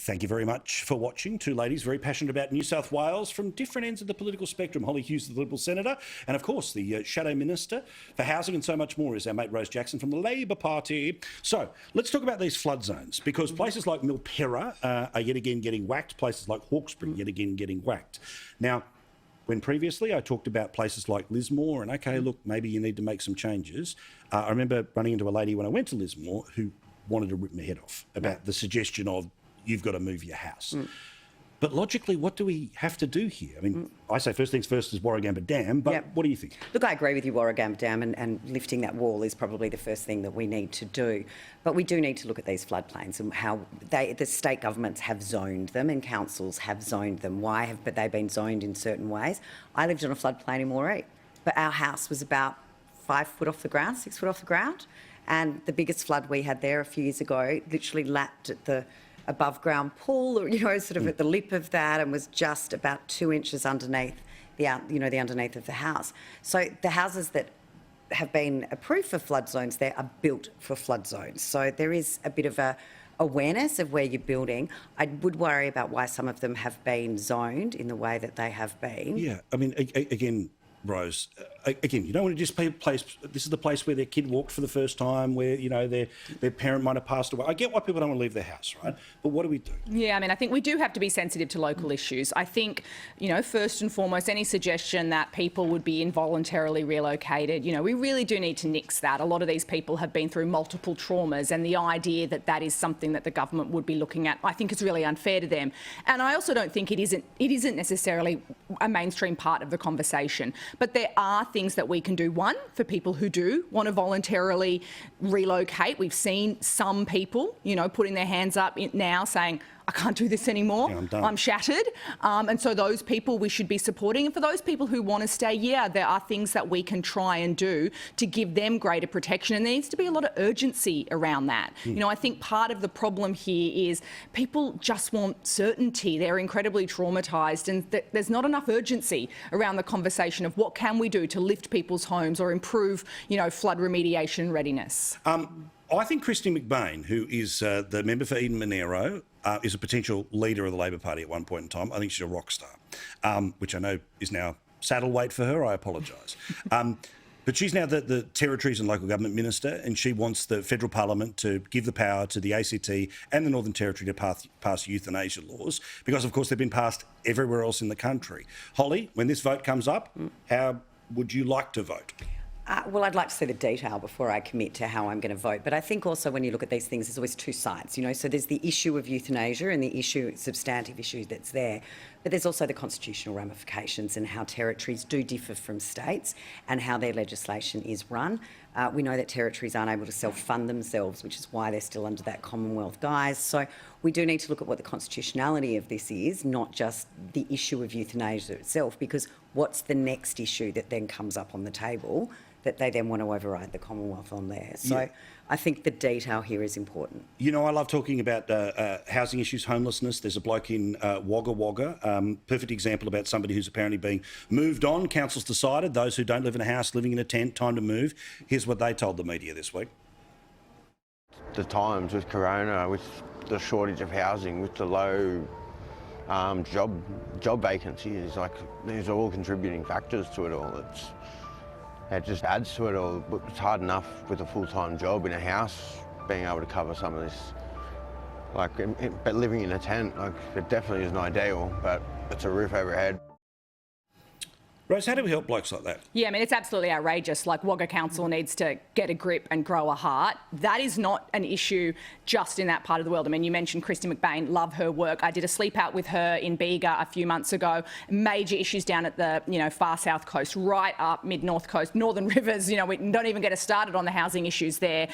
Thank you very much for watching. Two ladies very passionate about New South Wales from different ends of the political spectrum. Holly Hughes, the Liberal Senator, and of course the Shadow Minister for Housing and so much more is our mate Rose Jackson from the Labor Party. So let's talk about these flood zones, because places like Milperra are yet again getting whacked, places like Hawkesbury yet again getting whacked. Now, when previously I talked about places like Lismore and, okay, look, maybe you need to make some changes, I remember running into a lady when I went to Lismore who wanted to rip my head off about the suggestion of you've got to move your house. But logically, what do we have to do here? I mean, I say first things first is Warragamba Dam, but what do you think? Look, I agree with you, Warragamba Dam, and lifting that wall is probably the first thing that we need to do. But we do need to look at these floodplains and how the state governments have zoned them and councils have zoned them. Why have they been zoned in certain ways? I lived on a floodplain in Moree, but our house was about 5 foot off the ground, 6 foot off the ground. And the biggest flood we had there a few years ago literally lapped at the above ground pool, or, sort of at the lip of that, and was just about 2 inches underneath the underneath of the house. So the houses that have been approved for flood zones there are built for flood zones. So there is a bit of a awareness of where you're building. I would worry about why some of them have been zoned in the way that they have been. Yeah, I mean, again, Rose, again, you don't want to just play a place. This is the place where their kid walked for the first time, where their parent might have passed away. I get why people don't want to leave their house, right? But what do we do? Yeah, I mean, I think we do have to be sensitive to local issues. I think, first and foremost, any suggestion that people would be involuntarily relocated, we really do need to nix that. A lot of these people have been through multiple traumas, and the idea that that is something that the government would be looking at, I think, is really unfair to them. And I also don't think it isn't necessarily a mainstream part of the conversation. But there are things that we can do. One, for people who do want to voluntarily relocate. We've seen some people, putting their hands up now saying, I can't do this anymore. Yeah, I'm done. I'm shattered. And so those people we should be supporting. And for those people who want to stay, there are things that we can try and do to give them greater protection. And there needs to be a lot of urgency around that. I think part of the problem here is people just want certainty. They're incredibly traumatised, and there's not enough urgency around the conversation of what can we do to lift people's homes or improve, flood remediation readiness. I think Christy McBain, who is the member for Eden Monero, is a potential leader of the Labor Party at one point in time. I think she's a rock star, which I know is now saddle weight for her. I apologise. But she's now the Territories and Local Government Minister, and she wants the federal parliament to give the power to the ACT and the Northern Territory to pass euthanasia laws, because, of course, they've been passed everywhere else in the country. Holly, when this vote comes up, how would you like to vote? Well, I'd like to see the detail before I commit to how I'm going to vote. But I think also when you look at these things, there's always two sides, So there's the issue of euthanasia and the substantive issue that's there. But there's also the constitutional ramifications and how territories do differ from states and how their legislation is run. We know that territories aren't able to self-fund themselves, which is why they're still under that Commonwealth guise. So we do need to look at what the constitutionality of this is, not just the issue of euthanasia itself, because what's the next issue that then comes up on the table that they then want to override the Commonwealth on there. So I think the detail here is important. I love talking about housing issues, homelessness. There's a bloke in Wagga Wagga, perfect example about somebody who's apparently being moved on. Council's decided those who don't live in a house, living in a tent, time to move. Here's what they told the media this week. The times with Corona, with the shortage of housing, with the low job vacancies, these are all contributing factors to it all. It just adds to it all. It's hard enough with a full-time job in a house, being able to cover some of this. But living in a tent, it definitely isn't ideal, but it's a roof overhead. Rose, how do we help blokes like that? Yeah, I mean, it's absolutely outrageous. Wagga Council needs to get a grip and grow a heart. That is not an issue just in that part of the world. I mean, you mentioned Christy McBain, love her work. I did a sleep out with her in Bega a few months ago. Major issues down at the, far south coast, right up mid-north coast, northern rivers. We don't even get us started on the housing issues there.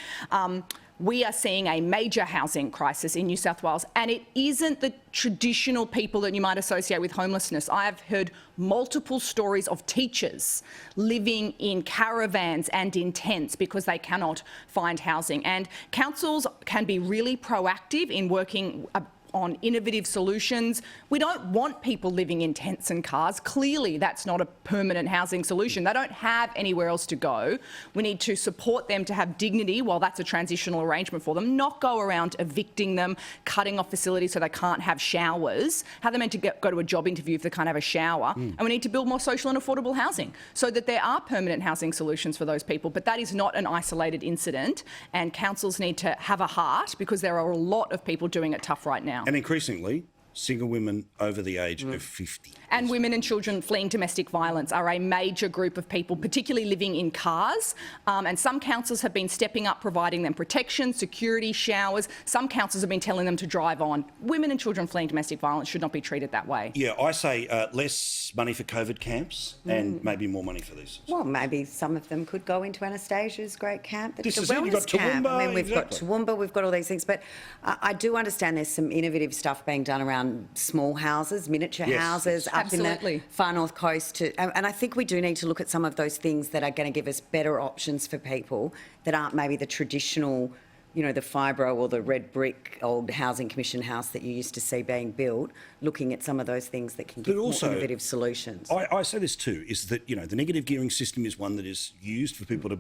We are seeing a major housing crisis in New South Wales, and it isn't the traditional people that you might associate with homelessness. I have heard multiple stories of teachers living in caravans and in tents because they cannot find housing. And councils can be really proactive in working on innovative solutions. We don't want people living in tents and cars. Clearly, that's not a permanent housing solution. They don't have anywhere else to go. We need to support them to have dignity while that's a transitional arrangement for them, not go around evicting them, cutting off facilities so they can't have showers. How are they meant to go to a job interview if they can't have a shower? And we need to build more social and affordable housing so that there are permanent housing solutions for those people. But that is not an isolated incident, and councils need to have a heart because there are a lot of people doing it tough right now. And increasingly, single women over the age of 50. And women and children fleeing domestic violence are a major group of people, particularly living in cars. And some councils have been stepping up, providing them protection, security, showers. Some councils have been telling them to drive on. Women and children fleeing domestic violence should not be treated that way. Yeah, I say less money for COVID camps and maybe more money for this. Well, maybe some of them could go into Anastasia's great camp. This It's is a it, you've got wellness camp. Toowoomba, I mean, we've got exactly. Toowoomba, we've got all these things. But I do understand there's some innovative stuff being done around small houses, miniature Yes, houses yes. up Absolutely. in the far north coast. And I think we do need to look at some of those things that are going to give us better options for people that aren't maybe the traditional, you know, the fibro or the red brick old housing commission house that you used to see being built, looking at some of those things that can give more also, innovative solutions. I say this too, is that, you know, the negative gearing system is one that is used for people to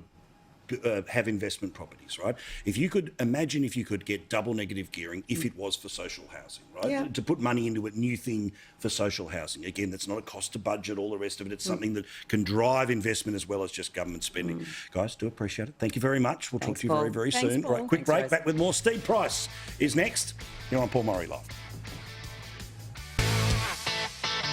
have investment properties, right? If you could imagine if you could get double negative gearing if it was for social housing, right? Yeah. To put money into a new thing for social housing. Again, that's not a cost to budget, all the rest of it. It's something that can drive investment as well as just government spending. Guys, do appreciate it. Thank you very much. We'll talk Thanks, to you very, Paul. very Thanks, soon. Paul. Right, quick Thanks, break. Rose. Back with more. Steve Price is next here on Paul Murray Live.